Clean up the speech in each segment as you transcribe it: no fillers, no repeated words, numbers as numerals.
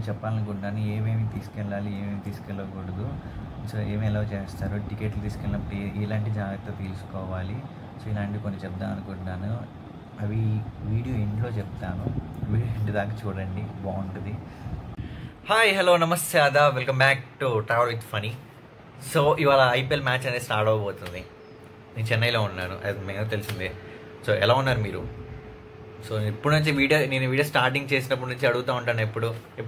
చెప్పాలనుకుంటున్నాను. ఏమేమి తీసుకెళ్ళాలి, ఏమేమి తీసుకెళ్ళకూడదు, సో ఏమి అలౌ చేస్తారు, టికెట్లు తీసుకెళ్ళినప్పుడు ఎలాంటి జాగ్రత్త తీసుకోవాలి, సో ఇలాంటివి కొన్ని చెప్దాం అనుకుంటున్నాను. అవి వీడియో ఎండ్లో చెప్తాను, వీడియో ఎండ్ దాకా చూడండి, బాగుంటుంది. హాయ్, హలో, నమస్తే, ఆదా, welcome back to travel with Phani. So ఇవాళ ఐపీఎల్ మ్యాచ్ అనేది స్టార్ట్ అవ్వబోతుంది. నేను చెన్నైలో ఉన్నాను, అది మేము తెలిసిందే. సో ఎలా ఉన్నారు మీరు? సో ఇప్పటి నుంచి నేను వీడియో స్టార్టింగ్ చేసినప్పటి నుంచి అడుగుతూ ఉంటాను, ఎప్పుడు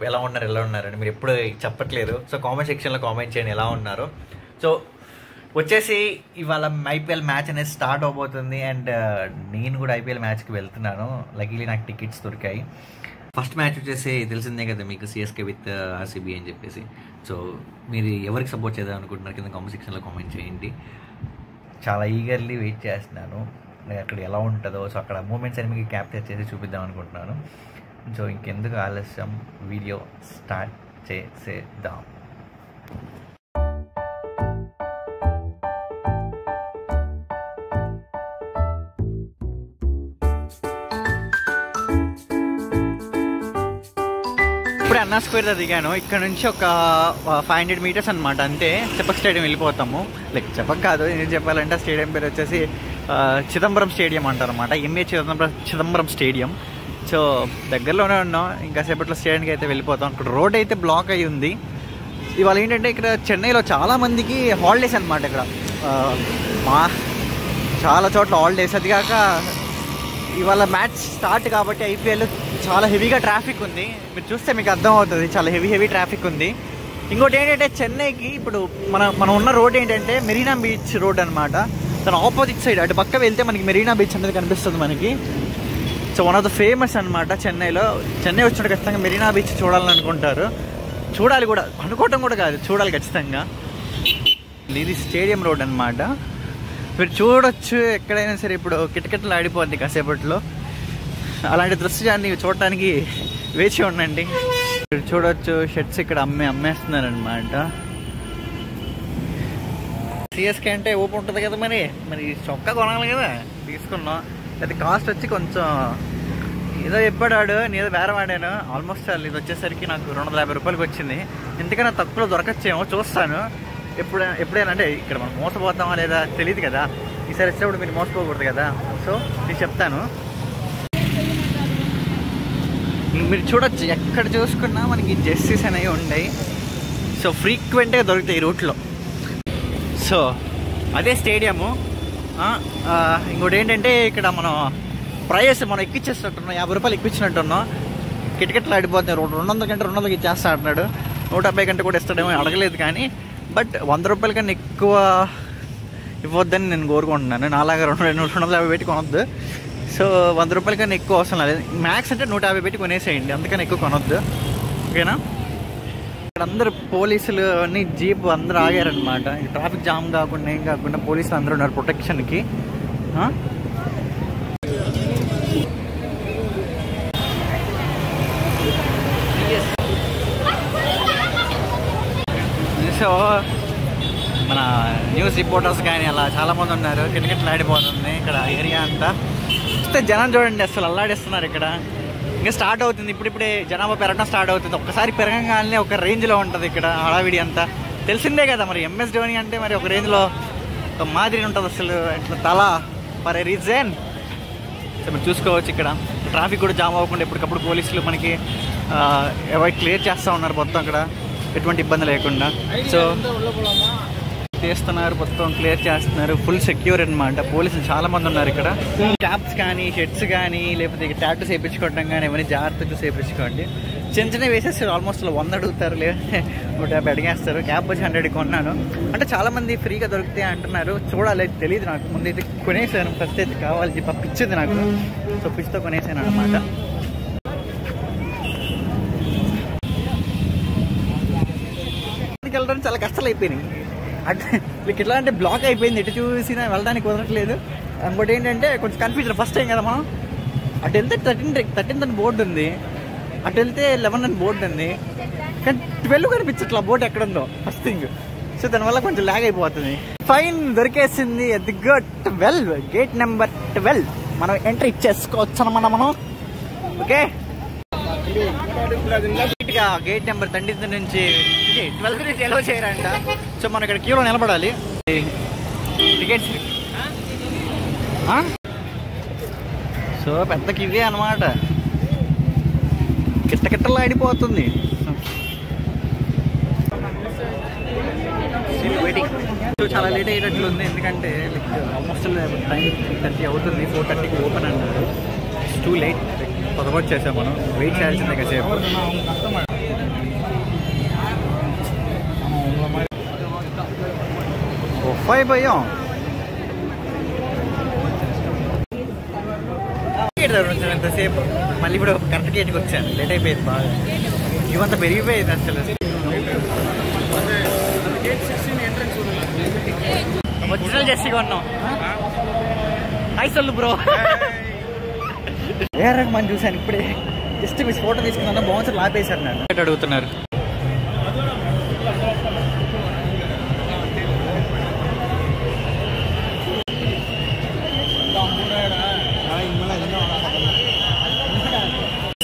ఎలా ఉన్నారని మీరు ఎప్పుడు చెప్పట్లేదు. సో కామెంట్ సెక్షన్లో కామెంట్ చేయండి ఎలా ఉన్నారు. సో వచ్చేసి ఇవాళ ఐపీఎల్ మ్యాచ్ అనేది స్టార్ట్ అవబోతుంది. అండ్ నేను కూడా ఐపీఎల్ మ్యాచ్కి వెళ్తున్నాను. లక్కీలీ నాకు టికెట్స్ దొరికాయి. ఫస్ట్ మ్యాచ్ వచ్చేసి తెలిసిందే కదా మీకు, సిఎస్కే విత్ ఆర్సీబీ అని చెప్పేసి. సో మీరు ఎవరికి సపోర్ట్ చేద్దాం అనుకుంటున్నారు కింద కామెంట్ సెక్షన్లో కామెంట్ చేయండి. చాలా ఈగర్లీ వెయిట్ చేస్తున్నాను అక్కడ ఎలా ఉంటుందో. సో అక్కడ మూమెంట్స్ అని మీకు క్యాప్చర్ చేసి చూపిద్దాం అనుకుంటున్నాను. సో ఇంకెందుకు ఆలస్యం, వీడియో స్టార్ట్ చేసేద్దాం. ఇప్పుడే అన్నా స్క్వేర్ దిగాను. ఇక్కడ నుంచి ఒక 500 మీటర్స్ అనమాట, అంతే చెపక్ స్టేడియం వెళ్ళిపోతాము. లైక్ చెపక్ కాదు, ఏం చెప్పాలంటే స్టేడియం పేరు వచ్చేసి చిదంబరం స్టేడియం అంటారు అనమాట, ఎంఏ చిదంబరం స్టేడియం. సో దగ్గరలోనే ఉన్నాం, ఇంకా సేపట్లో స్టేడియంకి అయితే వెళ్ళిపోతాం. ఇక్కడ రోడ్ అయితే బ్లాక్ అయ్యి ఉంది. ఇవాళ ఏంటంటే ఇక్కడ చెన్నైలో చాలామందికి హాలిడేస్ అనమాట. ఇక్కడ చాలా చోట్ల హాలిడేస్. అది కాక ఇవాళ మ్యాచ్ స్టార్ట్ కాబట్టి ఐపీఎల్ చాలా హెవీగా ట్రాఫిక్ ఉంది. మీరు చూస్తే మీకు అర్థమవుతుంది, చాలా హెవీ ట్రాఫిక్ ఉంది. ఇంకోటి ఏంటంటే చెన్నైకి ఇప్పుడు మనం ఉన్న రోడ్ ఏంటంటే మెరీనా బీచ్ రోడ్ అనమాట. దాని ఆపోజిట్ సైడ్ అటు పక్క వెళ్తే మనకి మెరీనా బీచ్ అనేది కనిపిస్తుంది మనకి. So one of the famous అనమాట చెన్నైలో. చెన్నై వచ్చినట్టు ఖచ్చితంగా మెరీనా బీచ్ చూడాలని అనుకుంటారు. చూడాలి కూడా, అనుకోవటం కూడా కాదు, చూడాలి ఖచ్చితంగా. ఇది స్టేడియం రోడ్ అనమాట. మీరు చూడొచ్చు ఎక్కడైనా సరే. ఇప్పుడు కిటకిటలు ఆడిపోద్ది కాసేపట్లో. అలాంటి దృశ్యాన్ని చూడటానికి వేచి ఉండండి. మీరు చూడొచ్చు షర్ట్స్ ఇక్కడ అమ్మేస్తున్నారనమాట. సిఎస్కే అంటే ఊపు ఉంటుంది కదా, మరి చొక్కా కొనాలి కదా, తీసుకున్నాం. అది కాస్ట్ వచ్చి కొంచెం ఏదో చెప్పాడు, నేను వేరే వాడాను. ఆల్మోస్ట్ ఇది వచ్చేసరికి నాకు 250 రూపాయలకి వచ్చింది. ఎందుకన్నా తక్కువలో దొరకచ్చేమో చూస్తాను. ఎప్పుడైనా అంటే ఇక్కడ మనం మోసపోతామా లేదా తెలియదు కదా, ఈసారి వచ్చినప్పుడు మీరు మోసపోకూడదు కదా. సో నేను చెప్తాను. మీరు చూడొచ్చు ఎక్కడ చూసుకున్నా మనకి జెర్సీస్ అనేవి ఉన్నాయి. సో ఫ్రీక్వెంట్గా దొరుకుతాయి ఈ రూట్లో. సో అదే స్టేడియము. ఇంకోటి ఏంటంటే ఇక్కడ మనం ప్రైస్ మనం ఎక్కిచ్చేస్తున్నట్టున్నాం, 50 రూపాయలు ఎక్కించినట్టున్నాం. కిటకిటలు ఆడిపోతున్నాయి. 200 కంటే 200 ఇచ్చేస్తా అంటున్నాడు. 150 కంటే కూడా ఇస్తాడేమో, అడగలేదు. కానీ బట్ 100 రూపాయల కన్నా ఎక్కువ ఇవ్వద్దని నేను కోరుకుంటున్నాను. నాలాగా 250 పెట్టి కొనొద్దు. సో 100 రూపాయల కన్నా ఎక్కువ అవసరం లేదు. మ్యాక్స్ అంటే 150 పెట్టి కొనేసేయండి, అందుకని ఎక్కువ కొనొద్దు, ఓకేనా? ఇక్కడ అందరు పోలీసులు అన్ని జీప్ అందరూ ఆగారనమాట. ట్రాఫిక్ జామ్ కాకుండా ఏం కాకుండా పోలీసులు అందరూ ఉన్నారు ప్రొటెక్షన్కి. సో మన న్యూస్ రిపోర్టర్స్ కానీ అలా చాలామంది ఉన్నారు. కిటకిటలు ఆడిపోతుంది ఇక్కడ ఏరియా అంతా. చూస్తే జనం చూడండి, అసలు అల్లాడిస్తున్నారు ఇక్కడ. ఇంకా స్టార్ట్ అవుతుంది, ఇప్పుడిప్పుడే జనాభా పెరగడం స్టార్ట్ అవుతుంది. ఒక్కసారి పెరగగానే ఒక రేంజ్లో ఉంటుంది ఇక్కడ హడావిడి అంతా. తెలిసిందే కదా మరి, ఎంఎస్ ధోని అంటే మరి ఒక రేంజ్లో ఒక మాదిరి ఉంటుంది అసలు. ఇట్లా తల ఫర్ ఏ రీజన్. సో మీరు చూసుకోవచ్చు ఇక్కడ ట్రాఫిక్ కూడా జామ్ అవ్వకుండా ఎప్పటికప్పుడు పోలీసులు మనకి క్లియర్ చేస్తూ ఉన్నారు మొత్తం అక్కడ, ఎటువంటి ఇబ్బంది లేకుండా. సో చేస్తున్నారు, మొత్తం క్లియర్ చేస్తున్నారు. ఫుల్ సెక్యూర్ అనమాట. పోలీసులు చాలా మంది ఉన్నారు ఇక్కడ. క్యాప్స్ కానీ షర్ట్స్ కానీ లేకపోతే టాటూస్ వేయించుకోవడం కానీ ఇవన్నీ జాగ్రత్తగా వేయించుకోండి. చిన్న వేసేసి ఆల్మోస్ట్ 100 అడుగుతారు, లేదంటే 150 అడిగేస్తారు. క్యాప్ వచ్చి 100 కొన్నాను. అంటే చాలామంది ఫ్రీగా దొరుకుతాయి అంటున్నారు. చూడాలి, తెలియదు నాకు. ముందైతే కొనేసాను, ఫస్ట్ అయితే కావాలి పిచ్చింది నాకు. సో పిచ్చితో కొనేసాను అనమాట. వెళ్ళడం చాలా కష్టాలు అయిపోయినాయి. అంటే మీకు ఎట్లా అంటే బ్లాక్ అయిపోయింది, ఎటు చూసినా వెళ్ళడానికి కుదరట్లేదు. ఇంకోటి ఏంటంటే కొంచెం కన్ఫ్యూజన్. ఫస్ట్ టైం కదా మనం. అటు వెళ్తే 13 అని బోర్డు ఉంది, అటు వెళ్తే 11 అని బోర్డు ఉంది, కానీ 12 కనిపించట్లా బోర్డు ఎక్కడుందో ఫస్ట్ థింగ్. సో దానివల్ల కొంచెం లాగ్ అయిపోతుంది. ఫైన్ దొరికేసింది. అది గుడ్ 12, గేట్ నెంబర్ 12 మనం ఎంట్రీ ఇచ్చేసుకోవచ్చు అన్నమాట మనం. ఓకే, గేట్ నెంబర్ 30 నుంచి 12 నుంచి ఎలో చేయరంట. సో మనం ఇక్కడ క్యూలో నిలబడాలి. టికెట్స్ సో పెద్దకి ఇవే అనమాట. కిట్టకిట్టలా ఆడిపోతుంది. చాలా లేట్ అయ్యేటట్లు ఉంది, ఎందుకంటే లైక్ ఆల్మోస్ట్ టైం 3:30 అవుతుంది. 4:30కి ఓపెన్ అన్నారు. It's too late. పొరపాటు చేసాం మనం, వెయిట్ చేయాల్సిందే కాసేపు. ఫైవ్ భయం ఎంతసేపు, మళ్ళీ ఇప్పుడు కరెక్ట్ గేట్కి వచ్చాను. లేట్ అయిపోయింది బాగా, ఇవంతా పెరిగిపోయింది అసలు. ఒరిజినల్ జెర్సీ కొన్నాం. హాయ్ సొల్లు బ్రో. ఏ రకమని చూశాను ఇప్పుడే, జస్ట్ మీ ఫోటో తీసుకున్నా. బౌన్సర్ లాపేశారు నన్ను. అడుగుతున్నారు.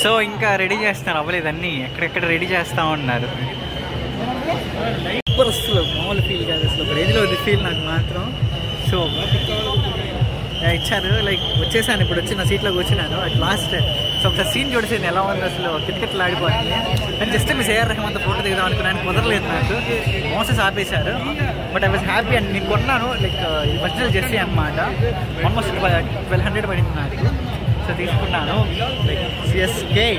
సో ఇంకా రెడీ చేస్తున్నారు, అవ్వలేదు. అన్నీ ఎక్కడెక్కడ రెడీ చేస్తా ఉన్నారు. సూపర్ అసలు, మామూలు ఫీల్ కాదు అసలు. ఒక రేంజ్లో ఉంది ఫీల్ నాకు మాత్రం. సో ఇచ్చారు, లైక్ వచ్చేసాను. ఇప్పుడు వచ్చి నా సీట్లో కూర్చున్నాను అట్ లాస్ట్. సో ఒకసారి సీన్ చూడేసాను ఎలా ఉంది అసలు. కిటకిటలు ఆడిపోతుంది. నేను జస్ట్ మిస్ ఏఆర్ రెహమాన్తో ఫోటో దిగుదాం అనుకున్నాను, కుదరలేదు నాకు. మోసెస్ ఆపేశారు. But I was happy. And నేను కొన్నాను లైక్ ఒరిజినల్ జెర్సీ అనమాట. ఆల్మోస్ట్ 1200 పడింది నాకు. సో తీసుకున్నాను. లైక్ సిఎస్కే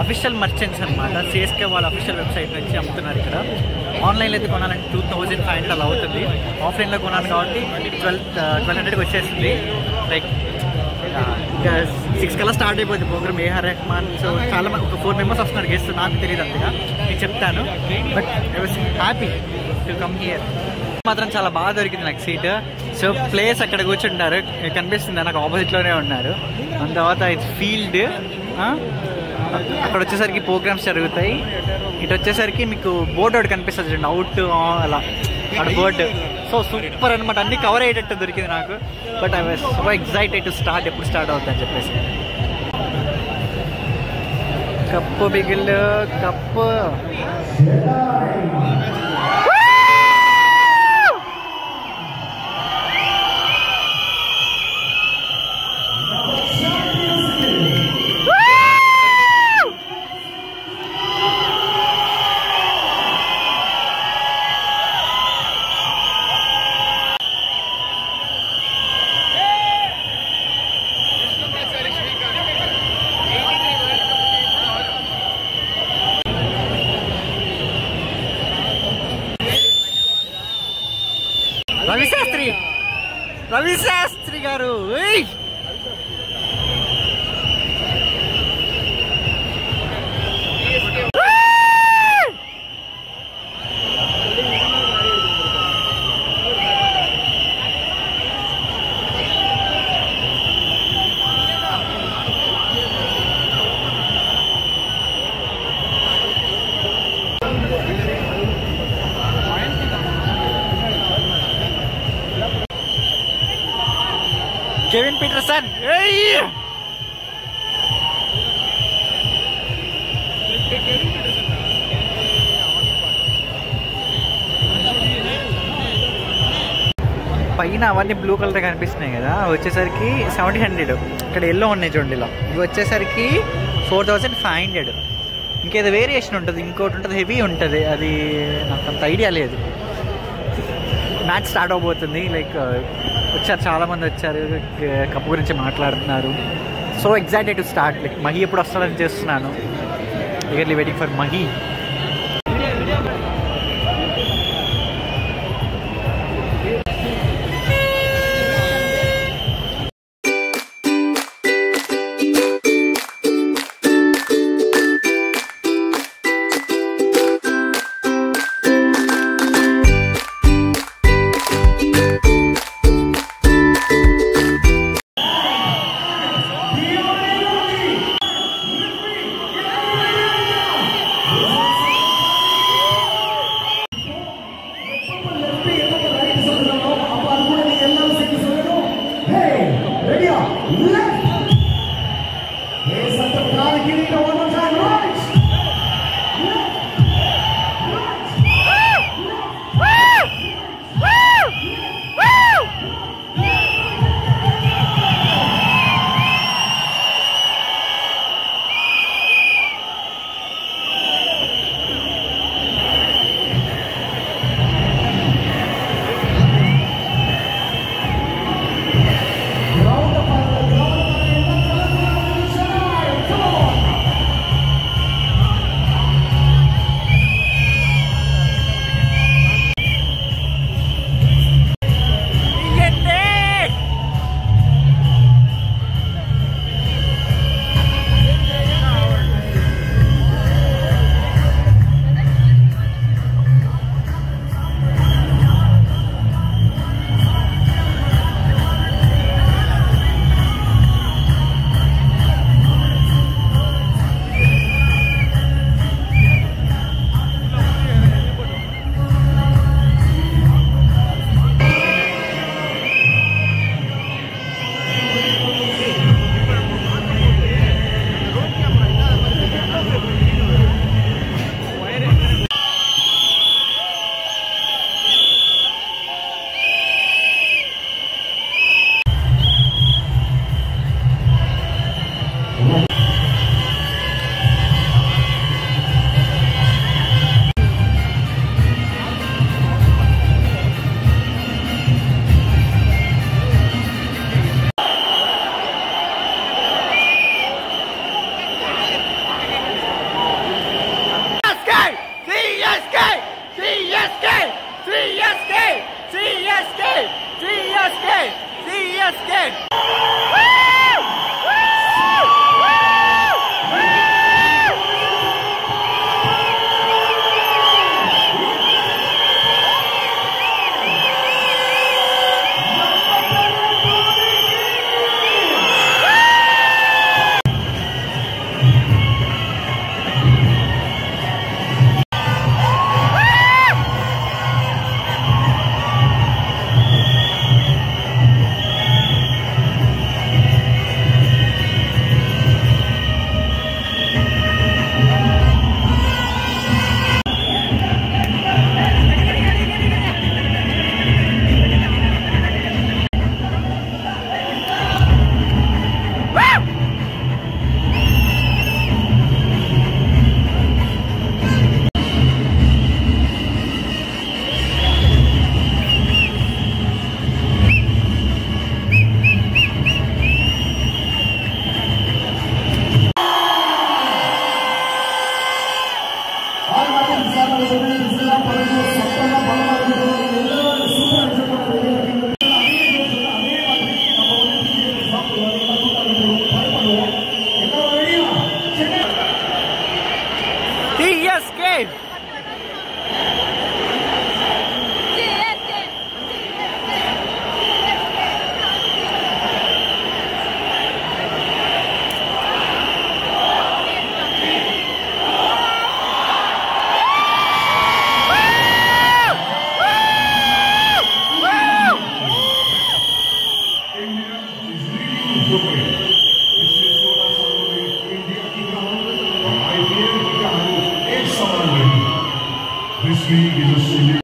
అఫీషియల్ మర్చెంట్స్ అనమాట. సిఎస్కే వాళ్ళ అఫీషియల్ వెబ్సైట్ నుంచి అమ్ముతున్నారు ఇక్కడ. ఆన్లైన్లో అయితే కొనాలంటే 2500 అలా అవుతుంది. ఆఫ్లైన్లో కొనాలి కాబట్టి 1200కి వచ్చేస్తుంది. లైక్ ఇంకా 6 కల్లా స్టార్ట్ అయిపోతుంది ప్రోగ్రామ్. ఏఆర్ రెహమాన్. సో చాలా మంది, ఒక 4 మెంబర్స్ వస్తున్నారు గెస్ట్. నాకు తెలియదు అంతగా, నేను చెప్తాను. But I was happy to come here. మాత్రం చాలా బాగా దొరికింది నాకు సీట్. సో ప్లేస్ అక్కడ కూర్చుంటారు, కనిపిస్తుంది నాకు ఆపోజిట్లోనే ఉన్నారు. దాని తర్వాత ఇట్స్ ఫీల్డ్. అక్కడ వచ్చేసరికి ప్రోగ్రామ్స్ జరుగుతాయి. ఇటు వచ్చేసరికి మీకు బోర్డు ఒకటి కనిపిస్తుంది చూడండి, అవుట్ అలా అక్కడ బోర్డు. సో సూపర్ అనమాట, అన్ని కవర్ అయ్యేటట్టు దొరికింది నాకు. But I was so excited to start, ఎప్పుడు స్టార్ట్ అవుతుందని చెప్పేసి. కప్పు బిగిల్ కప్పు. రవి శాస్త్రి గారు Kevin Peterson. Hey! పైన అవన్నీ బ్లూ కలర్ కనిపిస్తున్నాయి కదా, వచ్చేసరికి 1700. ఇక్కడ ఎల్లో ఉన్నాయి చూడండి ఇలా. ఇవి వచ్చేసరికి 4500. ఇంకేదో వేరియేషన్ ఉంటుంది, ఇంకోటి ఉంటుంది హెవీ ఉంటుంది. అది నాకు అంత ఐడియా లేదు. మ్యాచ్ స్టార్ట్ అవబోతుంది. లైక్ వచ్చారు, చాలామంది వచ్చారు, కప్పు గురించి మాట్లాడుతున్నారు. So excited to start. Like Mahi ఎప్పుడు వస్తాడని చేస్తున్నాను. Eagerly waiting for Mahi. This league is a silly.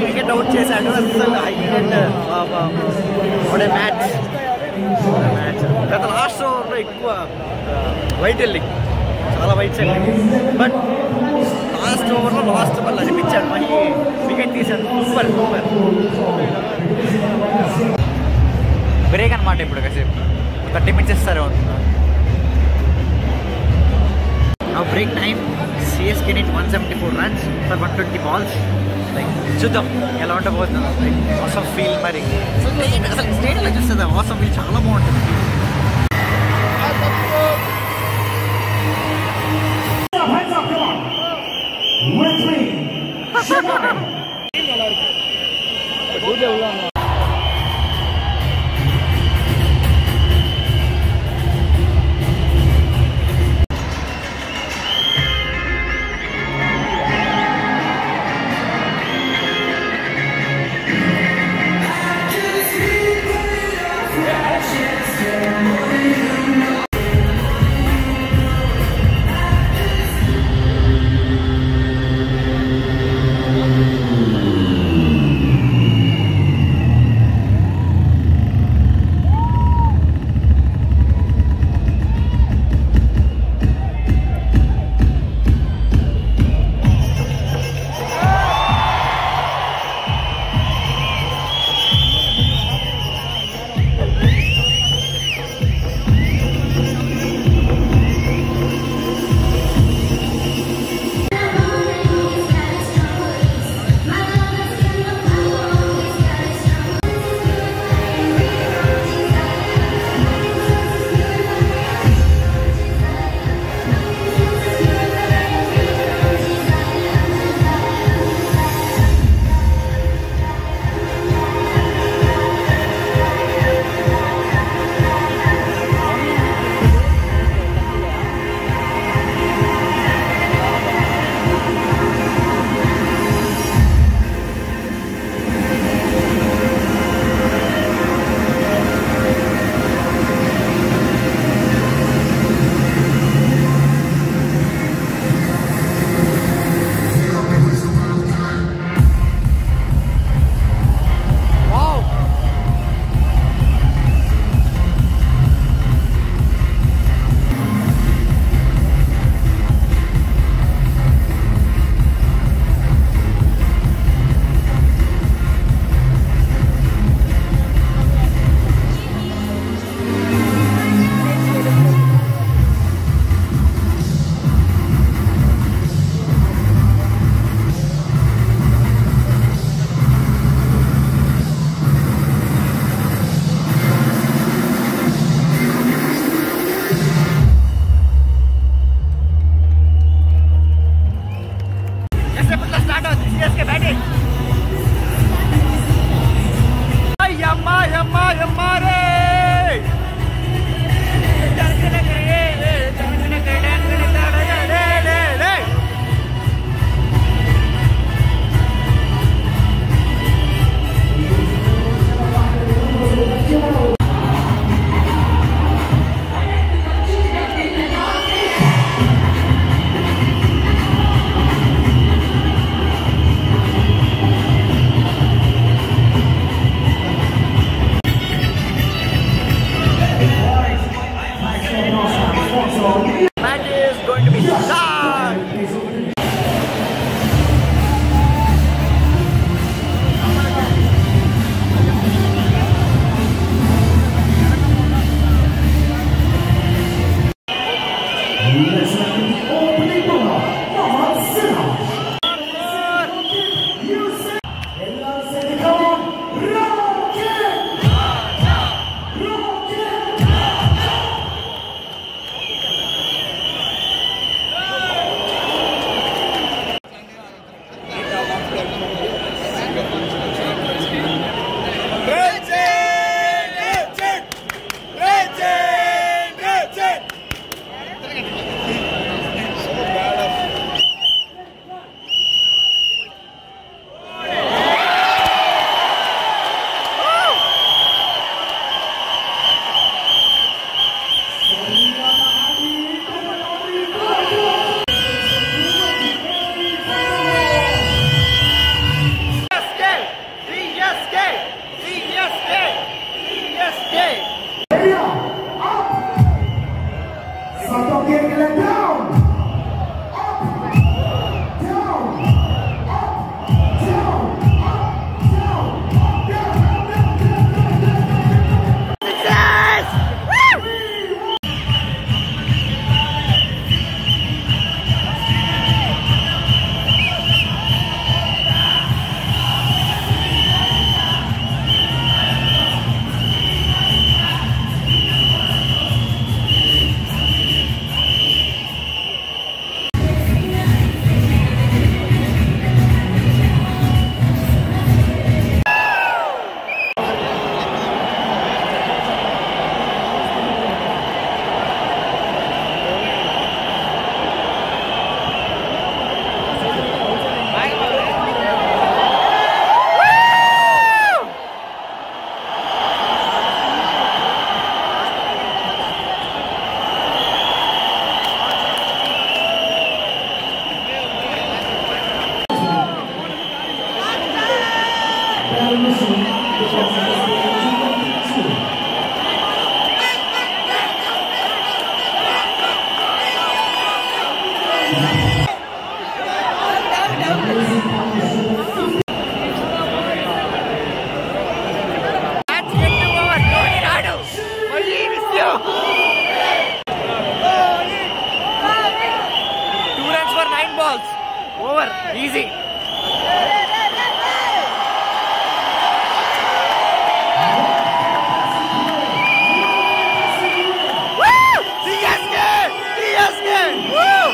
Wicket out చేశాడు. అసలు హైలైట్ మ్యాచ్ గత లాస్ట్ ఓవర్లో ఎక్కువ వైట్ వెళ్ళింగ్, చాలా వైట్స్ వెళ్ళింది. బట్ లాస్ట్ ఓవర్లో లాస్ట్ బాల్ అనిపించాడు, మళ్ళీ వికెట్ తీశాడు. సూపర్ సూపర్ బ్రేక్ అనమాట. ఇప్పుడు కాసేపు 30 minutes ఇస్తారు. Now break time. CSK need 174 runs for 120 balls. Like చూద్దాం ఎలా ఉండబోతుందో. లైక్ ఆసమ్ ఫీల్ మరి అసలు స్టేడియంలో చూస్తుంది ఆసమ్ ఫీల్ చాలా బాగుంటుంది. Over, easy. Woo! CSK! CSK! Woo!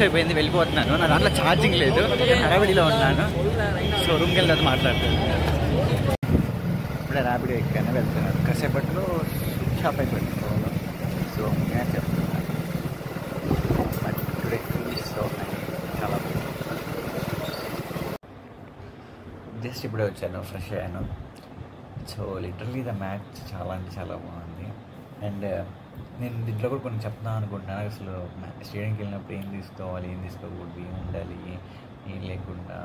అయిపోయింది, వెళ్ళిపోతున్నాను. నా దాంట్లో ఛార్జింగ్ లేదు, హడావిడిలో ఉన్నాను. సో రూమ్కి వెళ్ళి అది మాట్లాడుతాను. ఇప్పుడే ర్యాపిడో ఎక్కాను, వెళ్తున్నాను. కాసేపట్లో షాప్ అయిపోయింది. సో నేను చెప్తున్నాను, బట్ టుడే సో చాలా జస్ట్ ఇప్పుడే వచ్చాను, ఫ్రెష్ అయ్యాను. సో లిటరలీ ద మ్యాచ్ చాలా అంటే చాలా బాగుంది. అండ్ నేను దీంట్లో కూడా కొన్ని చెప్తాను అనుకుంటున్నాను. అసలు స్టేడియంకి వెళ్ళినప్పుడు ఏం తీసుకోవాలి, ఏం తీసుకోకూడదు, ఏం ఉండాలి, ఏం లేకుండా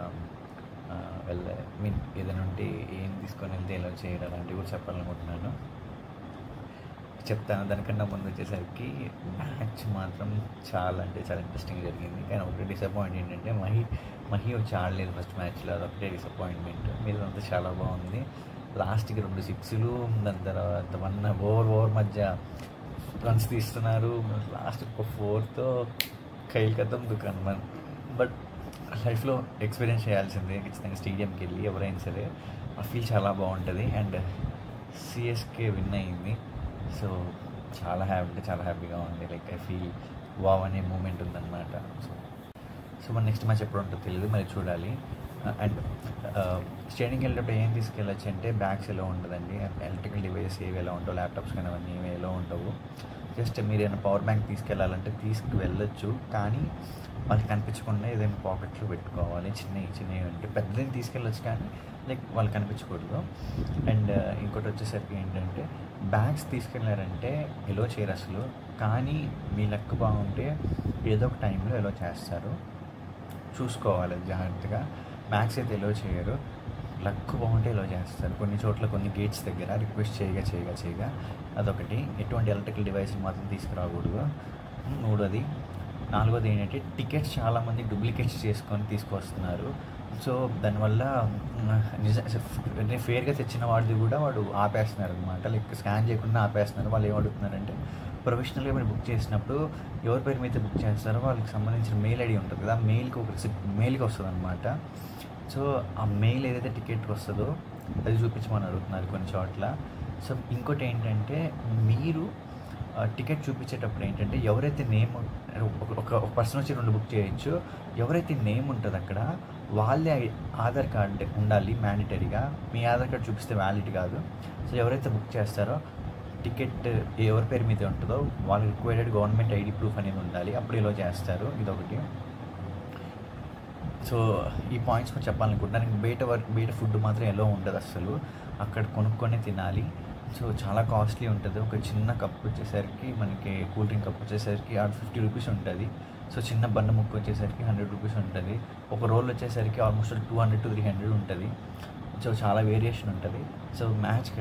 మీన్ ఏదైనా ఉంటే ఏం తీసుకొని వెళ్తే ఎలా చేయడం అలాంటివి కూడా చెప్పాలనుకుంటున్నాను. చెప్తాను. దానికన్నా ముందు వచ్చేసరికి మ్యాచ్ మాత్రం చాలా అంటే చాలా ఇంట్రెస్టింగ్ జరిగింది. కానీ ఒకటి డిసప్పాయింట్ ఏంటంటే మహి వచ్చి ఆడలేదు ఫస్ట్ మ్యాచ్లో, అదొకటే డిసప్పాయింట్మెంట్. మీదంతా చాలా బాగుంది. లాస్ట్కి 2 సిక్స్లు, దాని తర్వాత 1 ఓవర్ మధ్య రన్స్ తీస్తున్నారు. లాస్ట్ ఒక 4తో ఖైల్ కథం దుకాన్ మన. బట్ లైఫ్లో ఎక్స్పీరియన్స్ చేయాల్సిందే ఖచ్చితంగా స్టేడియంకి వెళ్ళి ఎవరైనా సరే. ఆ ఫీల్ చాలా బాగుంటుంది. అండ్ సిఎస్కే విన్ అయింది. సో చాలా హ్యాపీగా ఉంది. లైక్ ఐ ఫీల్ వావ్ అనే మూమెంట్ ఉందన్నమాట. సో మన నెక్స్ట్ మ్యాచ్ ఎప్పుడు ఉంటుందో తెలియదు, మరి చూడాలి. అండ్ స్టేడియంకి వెళ్ళేటప్పుడు ఏం తీసుకెళ్ళచ్చు అంటే బ్యాగ్స్ ఎలా ఉంటుందండి, ఎలక్ట్రికల్ డివైసెస్ ఏవి ఎలా ఉంటావు, ల్యాప్టాప్స్ కానీ అవన్నీ ఏవి ఎలా ఉండవు. జస్ట్ మీరు ఏమైనా పవర్ బ్యాంక్ తీసుకెళ్ళాలంటే తీసుకువెళ్ళచ్చు, కానీ వాళ్ళకి కనిపించకుండా ఏదైనా పాకెట్లో పెట్టుకోవాలి. చిన్నవి అంటే పెద్దది తీసుకెళ్ళచ్చు, కానీ లైక్ వాళ్ళు కనిపించకూడదు. అండ్ ఇంకోటి వచ్చేసరికి ఏంటంటే బ్యాగ్స్ తీసుకెళ్ళారంటే ఎలో చేయరు అసలు, కానీ మీ లక్ బాగుంటే ఏదో ఒక టైంలో ఎలో చేస్తారు, చూసుకోవాలి జాగ్రత్తగా. మ్యాక్స్ అయితే ఎలో చేయరు, లక్ బాగుంటే ఎలో చేస్తారు. కొన్ని చోట్ల కొన్ని గేట్స్ దగ్గర రిక్వెస్ట్ చేయగా అదొకటి. ఎటువంటి ఎలక్ట్రికల్ డివైస్ని మాత్రం తీసుకురాకూడదు. 3వది. 4వది ఏంటంటే టికెట్స్ చాలామంది డూప్లికేట్స్ చేసుకొని తీసుకొస్తున్నారు. సో దానివల్ల ఫేర్గా తెచ్చిన వాడిది కూడా వాడు ఆపేస్తున్నారు అనమాట. లైక్ స్కాన్ చేయకుండా ఆపేస్తున్నారు. వాళ్ళు ఏమడుగుతున్నారంటే ప్రొఫెషనల్గా మీరు బుక్ చేసినప్పుడు ఎవరి పేరు మీద బుక్ చేస్తారో వాళ్ళకి సంబంధించిన మెయిల్ ఐడి ఉంటుంది కదా, మెయిల్కి వస్తుంది అనమాట. సో ఆ మెయిల్ ఏదైతే టికెట్కి వస్తుందో అది చూపించమని అడుగుతున్నారు కొన్ని చోట్ల. సో ఇంకోటి ఏంటంటే మీరు టికెట్ చూపించేటప్పుడు ఏంటంటే ఎవరైతే నేమ్ ఒక పర్సన్ వచ్చి 2 బుక్ చేయొచ్చు, ఎవరైతే నేమ్ ఉంటుంది అక్కడ వాళ్ళే ఆధార్ కార్డ్ ఉండాలి మ్యాండేటరీగా. మీ ఆధార్ కార్డ్ చూపిస్తే వ్యాలిడ్ కాదు. సో ఎవరైతే బుక్ చేస్తారో టికెట్ ఎవరి పేరు మీద ఉంటుందో వాళ్ళకి రిక్వైర్డ్ గవర్నమెంట్ ఐడి ప్రూఫ్ అనేది ఉండాలి, అప్పుడు ఇలా చేస్తారు. ఇదొకటి. సో ఈ పాయింట్స్ కొంచెం చెప్పాలనుకుంటున్నాను. బయట ఫుడ్ మాత్రం ఎలా ఉండదు అసలు, అక్కడ కొనుక్కొని తినాలి. సో చాలా కాస్ట్లీ ఉంటుంది. ఒక చిన్న కప్ వచ్చేసరికి మనకి కూల్ డ్రింక్ కప్ వచ్చేసరికి 50 రూపీస్ ఉంటుంది. సో చిన్న బండ ముక్క వచ్చేసరికి 100 రూపీస్ ఉంటుంది. ఒక రోల్ వచ్చేసరికి ఆల్మోస్ట్ 200 to 300 ఉంటుంది. సో చాలా వేరియేషన్ ఉంటుంది. సో మ్యాచ్కి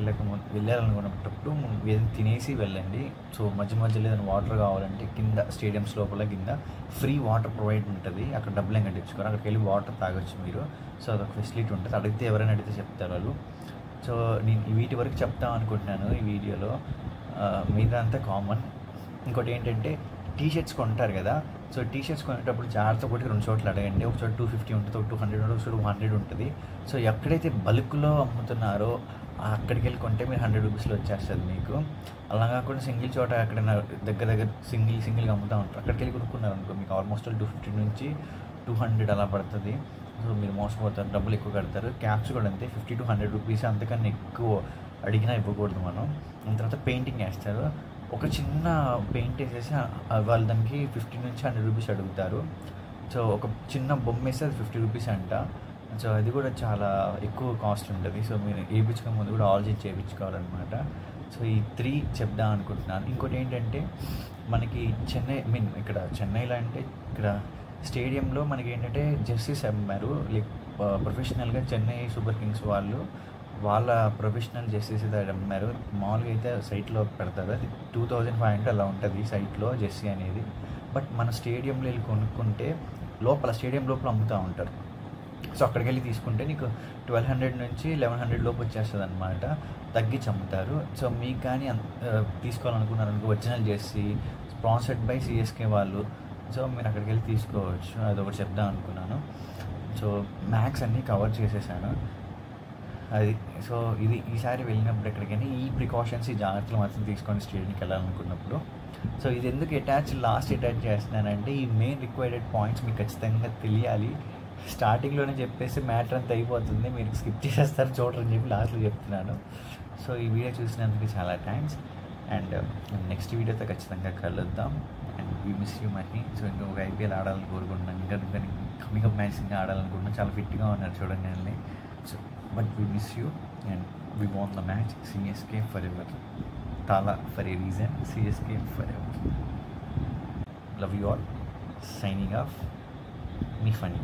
వెళ్ళాలనుకున్నప్పుడు ఏదైనా తినేసి వెళ్ళండి. సో మధ్యలో ఏదైనా వాటర్ కావాలంటే కింద స్టేడియంస్ లోపల కింద ఫ్రీ వాటర్ ప్రొవైడ్ ఉంటుంది. అక్కడ డబ్బులు ఏం కట్టించుకోరు, అక్కడికి వెళ్ళి వాటర్ తాగొచ్చు మీరు. సో అదొక ఫెసిలిటీ ఉంటుంది. అడిగితే ఎవరైనా అడిగితే చెప్తారు వాళ్ళు. సో నేను వీటి వరకు చెప్తాం అనుకుంటున్నాను ఈ వీడియోలో. మీద అంతా కామన్. ఇంకోటి ఏంటంటే టీషర్ట్స్ కొంటారు కదా, సో టీషర్ట్స్ కొనేటప్పుడు జాగ్రత్త ఒకటి 2 చోట్ల అడగండి. ఒక చోట 250 ఉంటుంది, ఒక 200 ఉంటుంది, ఒక చోట 100 ఉంటుంది. సో ఎక్కడైతే బల్క్లో అమ్ముతున్నారో అక్కడికి వెళ్ళి కొంటే మీరు 100 రూపీస్లో వచ్చేస్తుంది మీకు. అలా కాకుండా సింగిల్ చోట ఎక్కడైనా దగ్గర సింగిల్గా అమ్ముతూ ఉంటారు, అక్కడికి వెళ్ళి కొనుక్కున్నారు అనుకో మీకు ఆల్మోస్ట్ 250 నుంచి 200 అలా పడుతుంది. సో మీరు మోసపోతారు, డబ్బులు ఎక్కువ కడతారు. క్యాప్స్ కూడా అంతే 50 to 100 రూపీస్, అంతకన్నా ఎక్కువ అడిగినా ఇవ్వకూడదు మనం. దాని తర్వాత పెయింటింగ్ వేస్తారు. ఒక చిన్న పెయింట్ వేసేసి వాళ్ళు దానికి 50 నుంచి 100 రూపీస్ అడుగుతారు. సో ఒక చిన్న బొమ్మ వేస్తే అది 50 రూపీస్ అంట. సో అది కూడా చాలా ఎక్కువ కాస్ట్ ఉంటుంది. సో మీరు వేయించుకునే ముందు కూడా ఆలోచించి చేయించుకోవాలన్నమాట. సో ఈ 3 చెప్దాం అనుకుంటున్నాను. ఇంకోటి ఏంటంటే మనకి ఇక్కడ చెన్నైలో అంటే ఇక్కడ స్టేడియంలో మనకి ఏంటంటే జెర్సీస్ అమ్మారు. లైక్ ప్రొఫెషనల్గా చెన్నై సూపర్ కింగ్స్ వాళ్ళ ప్రొఫెషనల్ జెర్సీస్ అమ్మారు. మామూలుగా అయితే సైట్లో పెడతారు, అది 2500 అలా ఉంటుంది సైట్లో జెర్సీ అనేది. బట్ మన స్టేడియంలో వెళ్ళి కొనుక్కుంటే స్టేడియం లోపల అమ్ముతూ ఉంటారు. సో అక్కడికి వెళ్ళి తీసుకుంటే నీకు 1200 నుంచి 1100 లోపు వచ్చేస్తుంది అనమాట, తగ్గించి అమ్ముతారు. సో మీకు కానీ తీసుకోవాలనుకున్నారనుకో original jersey sponsored by CSK వాళ్ళు, సో మీరు అక్కడికి వెళ్ళి తీసుకోవచ్చు. అదొకటి చెప్దాం అనుకున్నాను. సో మ్యాక్స్ అన్నీ కవర్ చేసేసాను అది. సో ఇది ఈసారి వెళ్ళినప్పుడు ఎక్కడికైనా ఈ ప్రికాషన్స్ ఈ జాగ్రత్తలు మాత్రం తీసుకొని స్టేడియంకి వెళ్ళాలనుకున్నప్పుడు. సో ఇది ఎందుకు లాస్ట్ అటాచ్ చేస్తున్నానంటే ఈ మెయిన్ రిక్వైర్డ్ పాయింట్స్ మీకు ఖచ్చితంగా తెలియాలి. స్టార్టింగ్లోనే చెప్పేసి మ్యాటర్ అంతా అయిపోతుంది, మీరు స్కిప్ చేసేస్తారు చూడరని చెప్పి లాస్ట్లో చెప్తున్నాను. సో ఈ వీడియో చూసినందుకు చాలా థ్యాంక్స్. అండ్ నెక్స్ట్ వీడియోతో ఖచ్చితంగా కలుద్దాం. And we miss you money. So ఇంకొక ఐపీఎల్ ఆడాలని కోరుకుంటున్నాను, ఇంకా కమింగ్ అప్ మ్యాచ్ ఇంకా ఆడాలనుకుంటున్నాను. చాలా ఫిట్గా ఉన్నారు చూడండి అన్నీ. So but we miss you and we want the match. CSK for ever, Tala for a reason, CSK forever. Love you all. Signing off. Me funny.